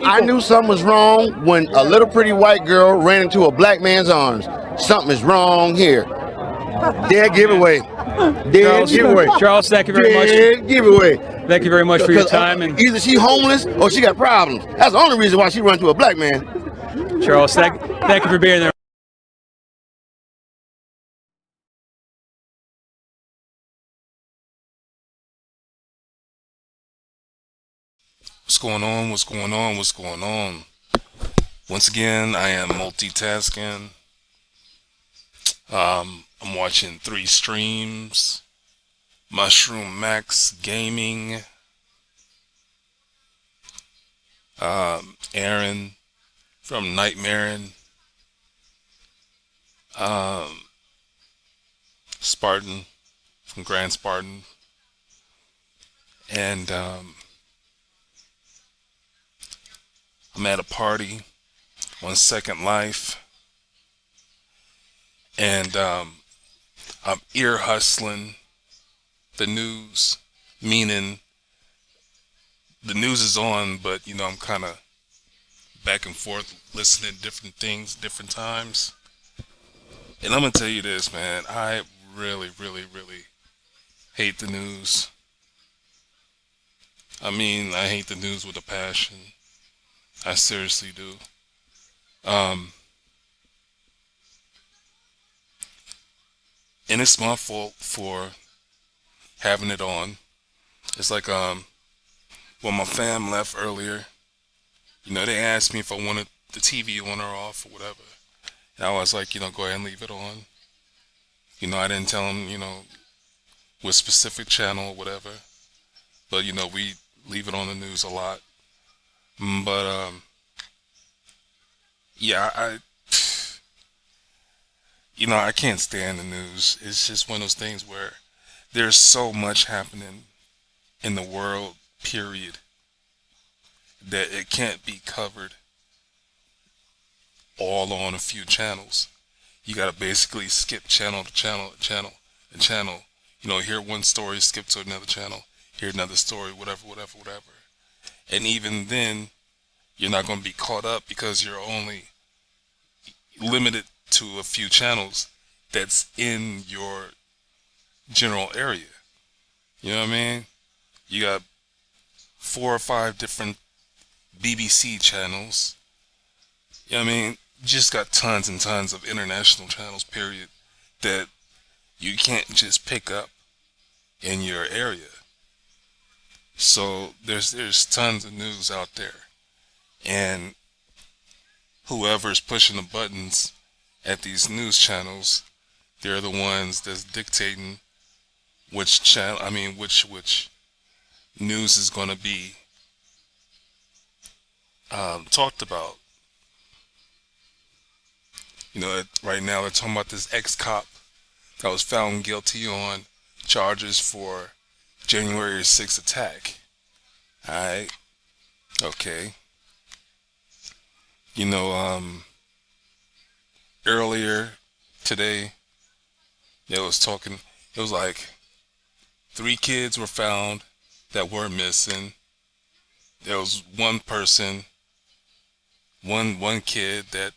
I knew something was wrong when a little pretty white girl ran into a black man's arms. Something is wrong here. Dead giveaway. Dead giveaway. Charles, thank you very much. Dead giveaway. Thank you very much for your time. And either she homeless or she got problems. That's the only reason why she run to a black man. Charles, thank you for being there. What's going on? What's going on? What's going on? Once again, I am multitasking. I'm watching 3 streams. Mushroom Max Gaming. Aaron from Nightmarin. Spartan from Grand Spartan. And I'm at a party on Second Life, and I'm ear hustling the news, meaning the news is on, but you know, I'm kind of back and forth listening to different things, different times. And I'm gonna tell you this, man, I really hate the news. I mean, I hate the news with a passion. I seriously do. And it's my fault for having it on. It's like when my fam left earlier, you know, they asked me if I wanted the TV on or off or whatever. And I was like, you know, go ahead and leave it on. You know, I didn't tell them, you know, what specific channel or whatever. But, you know, we leave it on the news a lot. But, yeah, you know, I can't stand the news. It's just one of those things where there's so much happening in the world, period, that it can't be covered all on a few channels. You gotta basically skip channel to channel to channel and channel. You know, hear one story, skip to another channel, hear another story, whatever. And even then, you're not going to be caught up because you're only limited to a few channels that's in your general area. You know what I mean? You got 4 or 5 different BBC channels. You know what I mean? You just got tons and tons of international channels, period, that you can't just pick up in your area. So there's tons of news out there, and whoever's pushing the buttons at these news channels, they're the ones that's dictating which channel, which news is going to be talked about. You know, right now they're talking about this ex-cop that was found guilty on charges for January 6th attack. Alright. Okay. You know, earlier today, it was like 3 kids were found that were missing. There was one person, one kid that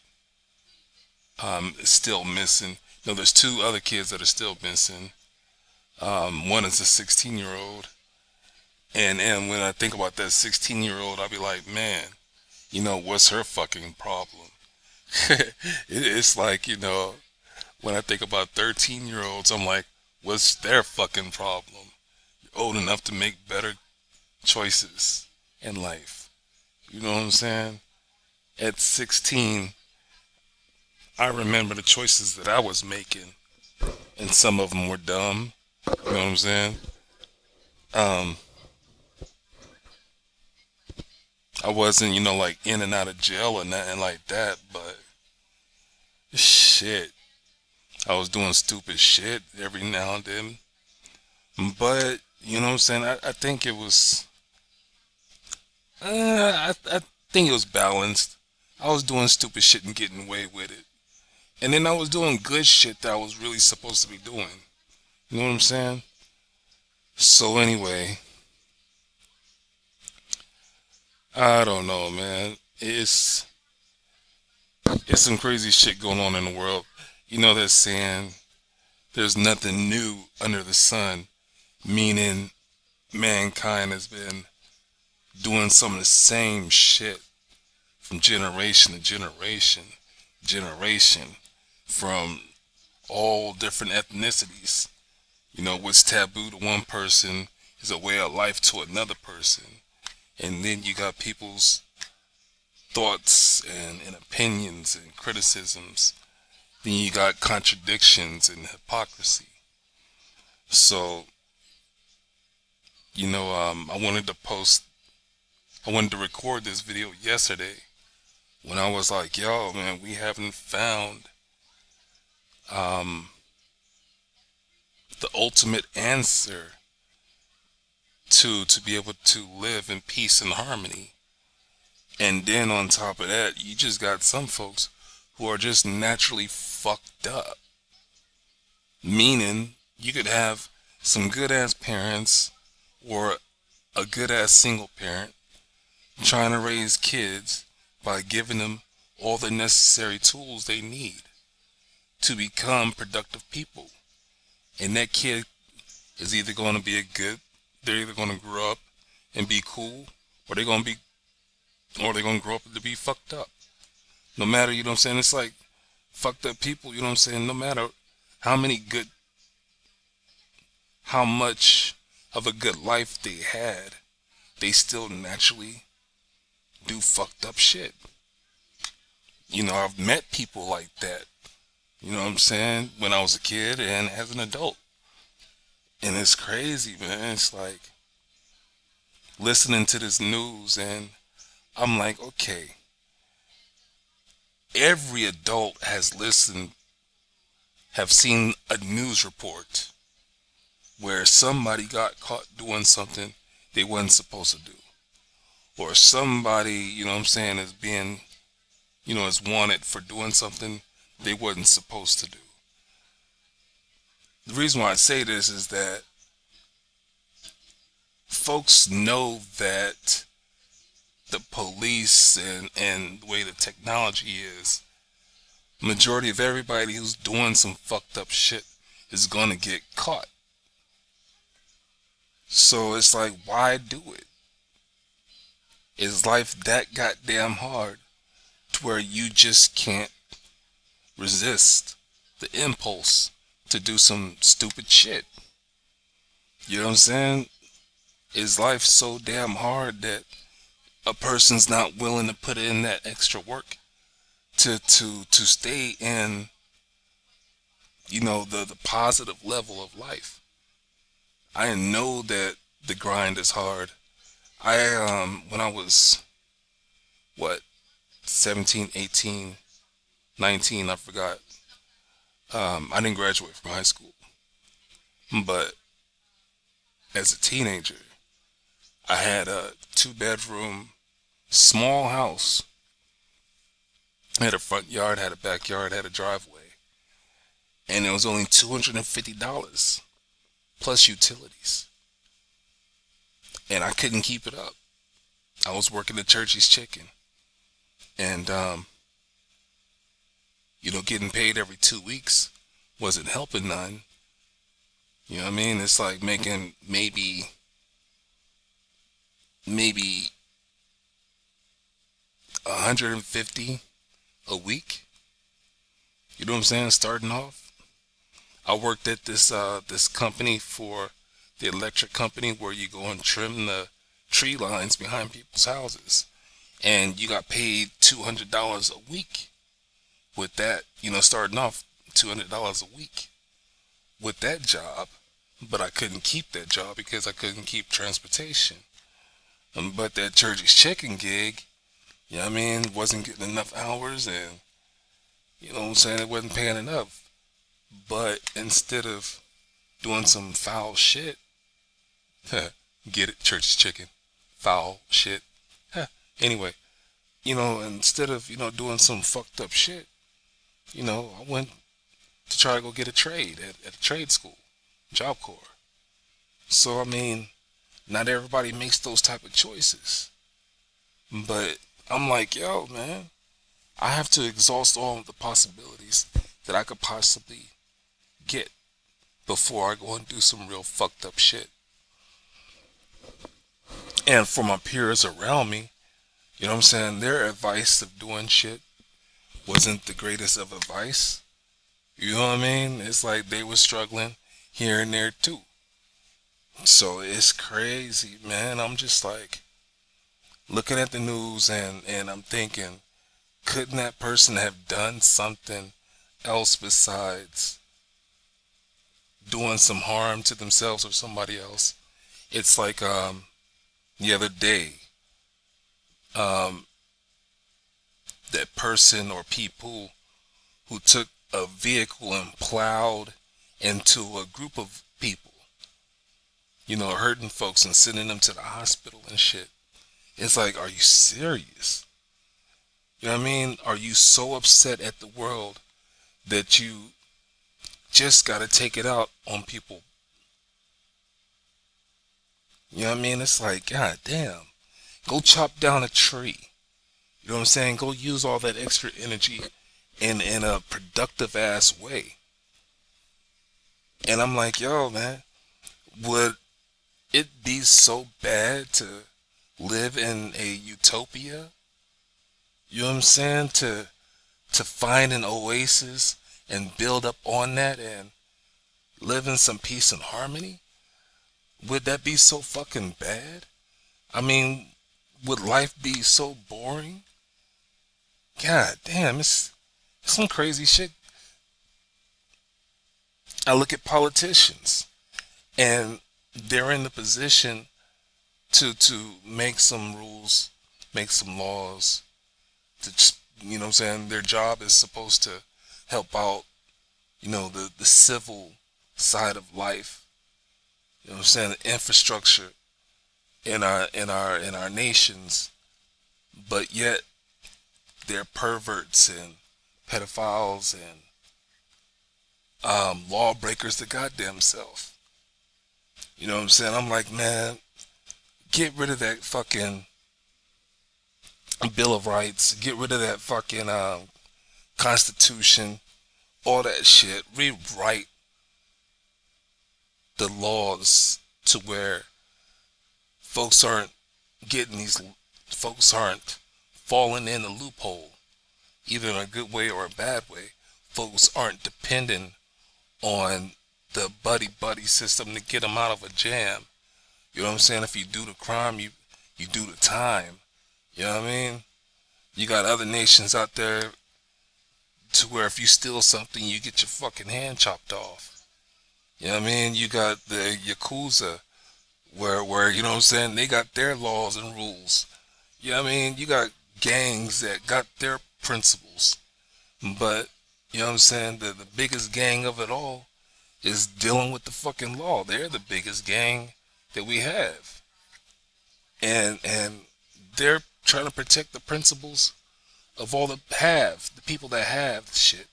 is still missing. No, there's 2 other kids that are still missing. One is a 16-year-old, and when I think about that 16-year-old, I'll be like, man, you know, what's her fucking problem? It's like, you know, when I think about 13-year-olds, I'm like, what's their fucking problem? You're old enough to make better choices in life. You know what I'm saying? At 16, I remember the choices that I was making, and some of them were dumb. You know what I'm saying? I wasn't, you know, like in and out of jail or nothing like that, but shit, I was doing stupid shit every now and then. But, you know what I'm saying? I think it was, I think it was balanced. I was doing stupid shit and getting away with it. And then I was doing good shit that I was really supposed to be doing. You know what I'm saying? So anyway, I don't know, man. It's some crazy shit going on in the world. You know that saying, there's nothing new under the sun, meaning mankind has been doing some of the same shit from generation to generation, from all different ethnicities. You know, what's taboo to one person is a way of life to another person. And then you got people's thoughts and opinions and criticisms. Then you got contradictions and hypocrisy. So, I wanted to record this video yesterday when I was like, yo, man, we haven't found um, the ultimate answer to be able to live in peace and harmony. And then on top of that, you just got some folks who are just naturally fucked up. Meaning, you could have some good ass parents or a good ass single parent trying to raise kids by giving them all the necessary tools they need to become productive people. And that kid is either going to be they're either going to grow up and be cool, or they're going to grow up to be fucked up. No matter, you know what I'm saying? It's like fucked up people, you know what I'm saying? No matter how much of a good life they had, they still naturally do fucked up shit. You know, I've met people like that, you know what I'm saying, when I was a kid and as an adult. And it's crazy, man. It's like listening to this news and I'm like, okay, every adult have seen a news report where somebody got caught doing something they wasn't supposed to do. Or somebody, you know what I'm saying, is being, you know, is wanted for doing something they wasn't supposed to do. The reason why I say this is that folks know that the police and the way the technology is, majority of everybody who's doing some fucked up shit is gonna get caught. So it's like, why do it? Is life that goddamn hard to where you just can't resist the impulse to do some stupid shit? You know what I'm saying? Is life so damn hard that a person's not willing to put in that extra work to stay in, you know, the positive level of life? I know that the grind is hard. When I was, 17, 18, 19, I forgot. I didn't graduate from high school. But as a teenager, I had a 2-bedroom, small house. Had a front yard, had a backyard, had a driveway. And it was only $250 plus utilities. And I couldn't keep it up. I was working at Churchy's Chicken. And, you know, getting paid every 2 weeks wasn't helping none. You know what I mean? It's like making maybe $150 a week. You know what I'm saying? Starting off. I worked at this company for the electric company where you go and trim the tree lines behind people's houses. And you got paid $200 a week with that, you know, starting off $200 a week with that job. But I couldn't keep that job because I couldn't keep transportation. But that Church's Chicken gig, you know what I mean, wasn't getting enough hours, and, you know what I'm saying, it wasn't paying enough. But instead of doing some foul shit, get it, Church's Chicken, foul shit. Anyway, you know, instead of, you know, doing some fucked up shit, you know, I went to try to go get a trade at a trade school, Job Corps. So, I mean, not everybody makes those type of choices. But I'm like, yo, man, I have to exhaust all of the possibilities that I could possibly get before I go and do some real fucked up shit. And for my peers around me, you know what I'm saying, their advice of doing shit wasn't the greatest of advice. You know what I mean? It's like they were struggling here and there too. So it's crazy, man. I'm just like looking at the news and I'm thinking, couldn't that person have done something else besides doing some harm to themselves or somebody else? It's like the other day, that person or people who took a vehicle and plowed into a group of people, you know, hurting folks and sending them to the hospital and shit. It's like, are you serious? You know what I mean? Are you so upset at the world that you just gotta take it out on people? You know what I mean? It's like, god damn. Go chop down a tree. You know what I'm saying? Go use all that extra energy in a productive ass way. And I'm like, yo, man, would it be so bad to live in a utopia? You know what I'm saying? To find an oasis and build up on that and live in some peace and harmony? Would that be so fucking bad? I mean, would life be so boring? God damn, it's some crazy shit. I look at politicians and they're in the position to make some rules, make some laws, to just, you know what I'm saying, their job is supposed to help out, you know, the civil side of life. You know what I'm saying, the infrastructure in our nations, but yet they're perverts and pedophiles and lawbreakers the goddamn self. You know what I'm saying? I'm like, man, get rid of that fucking Bill of Rights, get rid of that fucking Constitution, all that shit. Rewrite the laws to where folks aren't falling in a loophole, either in a good way or a bad way. Folks aren't dependent on the buddy system to get them out of a jam. You know what I'm saying? If you do the crime, you do the time. You know what I mean? You got other nations out there to where if you steal something, you get your fucking hand chopped off. You know what I mean? You got the Yakuza, where you know what I'm saying, they got their laws and rules. You know what I mean? You got gangs that got their principles. But, you know what I'm saying, the biggest gang of it all is dealing with the fucking law. They're the biggest gang that we have. And they're trying to protect the principles of all the people that have the shit.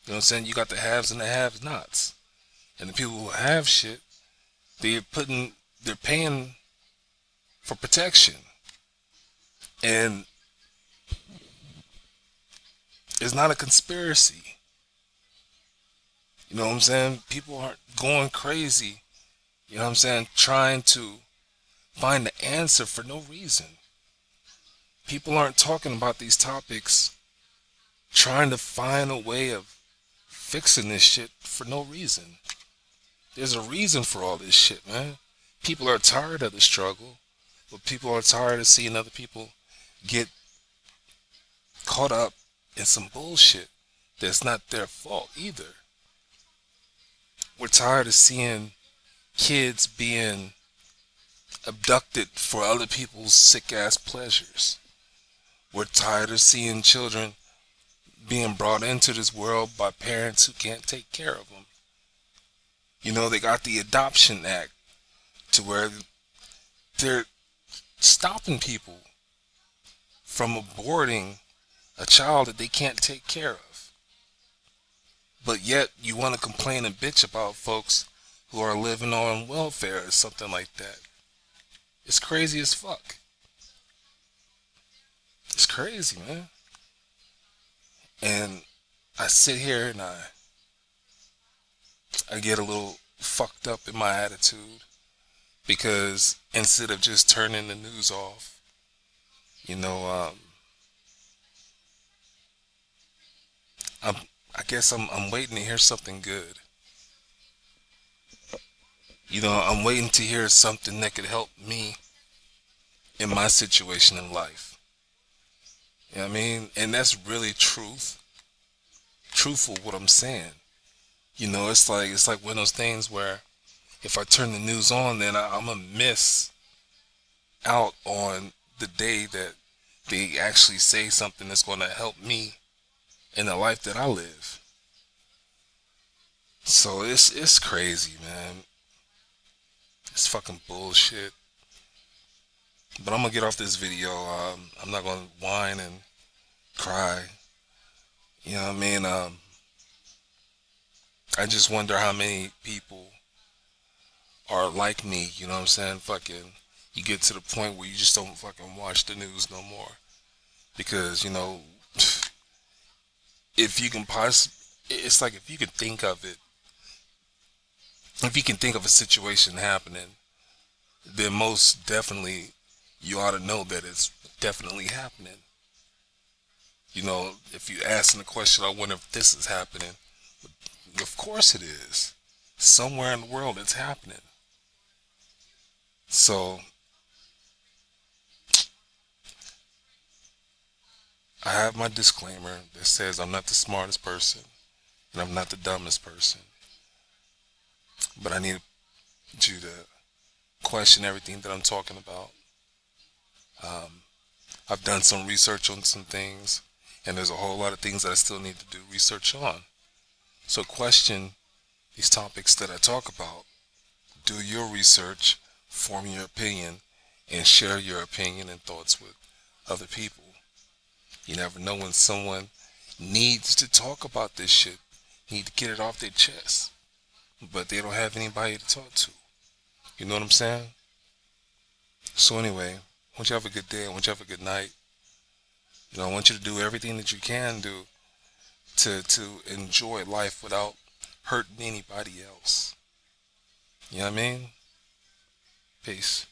You know what I'm saying? You got the haves and the have-nots. And the people who have shit, they're paying for protection. And it's not a conspiracy. You know what I'm saying? People aren't going crazy, you know what I'm saying, trying to find the answer for no reason. People aren't talking about these topics trying to find a way of fixing this shit for no reason. There's a reason for all this shit, man. People are tired of the struggle, but people are tired of seeing other people get caught up in some bullshit that's not their fault either. We're tired of seeing kids being abducted for other people's sick ass pleasures. We're tired of seeing children being brought into this world by parents who can't take care of them. You know, they got the Adoption Act to where they're stopping people from aborting a child that they can't take care of. But yet you want to complain and bitch about folks who are living on welfare or something like that. It's crazy as fuck. It's crazy, man. And I sit here and I get a little fucked up in my attitude because instead of just turning the news off, you know, I'm I guess I'm waiting to hear something good. You know, I'm waiting to hear something that could help me in my situation in life. You know what I mean? And that's really truthful what I'm saying. You know, it's like one of those things where if I turn the news on, then I'm gonna miss out on the day that they actually say something that's gonna help me in the life that I live. So it's crazy, man. It's fucking bullshit. But I'm gonna get off this video. I'm not gonna whine and cry. You know what I mean? I just wonder how many people are like me. You know what I'm saying? Fucking, you get to the point where you just don't fucking watch the news no more because you know, if you can it's like if you can think of it, if you can think of a situation happening, then most definitely you ought to know that it's definitely happening. You know, if you asking the question, I wonder if this is happening. Of course it is. Somewhere in the world it's happening. So, I have my disclaimer that says I'm not the smartest person and I'm not the dumbest person. But I need you to question everything that I'm talking about. I've done some research on some things, and there's a whole lot of things that I still need to do research on. So question these topics that I talk about. Do your research, form your opinion, and share your opinion and thoughts with other people. You never know when someone needs to talk about this shit, need to get it off their chest, but they don't have anybody to talk to. You know what I'm saying? So anyway, I want you to have a good day. I want you to have a good night. You know, I want you to do everything that you can do to enjoy life without hurting anybody else. You know what I mean? Peace.